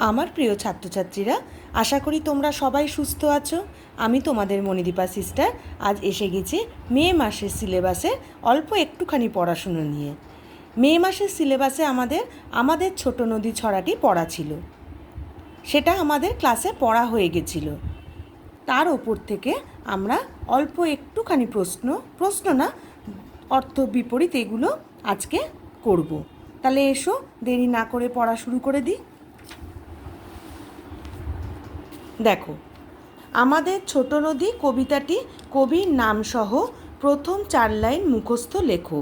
আমার প্রিয় ছাত্রছাত্রীরা, আশা করি তোমরা সবাই সুস্থ আছো। আমি তোমাদের মণিদীপা সিস্টার আজ এসে গেছি মে মাসের সিলেবাসে অল্প একটুখানি পড়াশুনো নিয়ে। মে মাসের সিলেবাসে আমাদের ছোট নদী ছড়াটি পড়া ছিল, সেটা আমাদের ক্লাসে পড়া হয়ে গেছিল। তার ওপর থেকে আমরা অল্প একটুখানি প্রশ্ন না, অর্থ বিপরীত এগুলো আজকে করব। তাহলে এসো দেরি না করে পড়া শুরু করে দিই। দেখো, আমাদের ছোট নদী কবিতাটি কবির নামসহ প্রথম 4 লাইন মুখস্থ লেখো।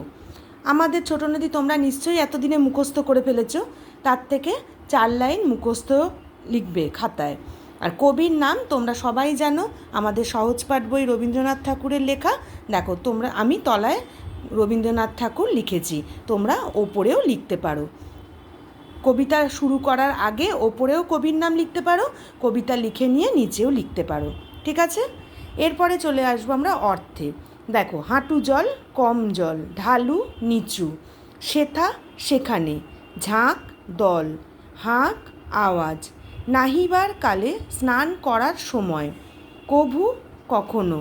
আমাদের ছোট নদী তোমরা নিশ্চয়ই এতদিনে মুখস্থ করে ফেলেছো, তার থেকে 4 লাইন মুখস্থ লিখবে খাতায়। আর কবির নাম তোমরা সবাই জানো, আমাদের সহজপাঠ বই রবীন্দ্রনাথ ঠাকুরের লেখা। দেখো আমি তলায় রবীন্দ্রনাথ ঠাকুর লিখেছি, তোমরা ওপরেও লিখতে পারো। কবিতা শুরু করার আগে ওপরেও কবির নাম লিখতে পারো, কবিতা লিখে নিয়ে নিচেও লিখতে পারো, ঠিক আছে? এরপরে চলে আসবো আমরা অর্থে। দেখো, হাঁটু জল কম জল, ঢালু নিচু, সেথা সেখানে, ঝাঁক দল, হাঁক আওয়াজ, নাহিবার কালে স্নান করার সময়, কভু কখনো,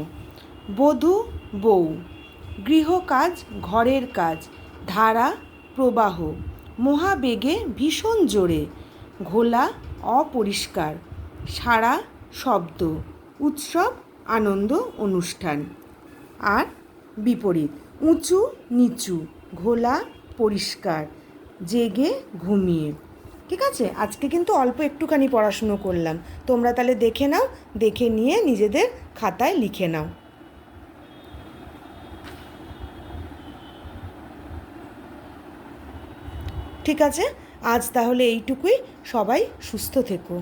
বধূ বউ, গৃহকাজ ঘরের কাজ, ধারা প্রবাহ, মহাবেগে ভীষণ জোরে, ঘোলা অপরিষ্কার, সারা শব্দ, উৎসব আনন্দ অনুষ্ঠান। আর বিপরীত, উঁচু নিচু, ঘোলা পরিষ্কার, জেগে ঘুমিয়ে। ঠিক আছে, আজকে কিন্তু অল্প একটুখানি পড়াশুনো করলাম, তোমরা তাহলে দেখে নাও, দেখে নিয়ে নিজেদের খাতায় লিখে নাও। ঠিক আছে, আজ তাহলে এইটুকুই। সবাই সুস্থ থেকো।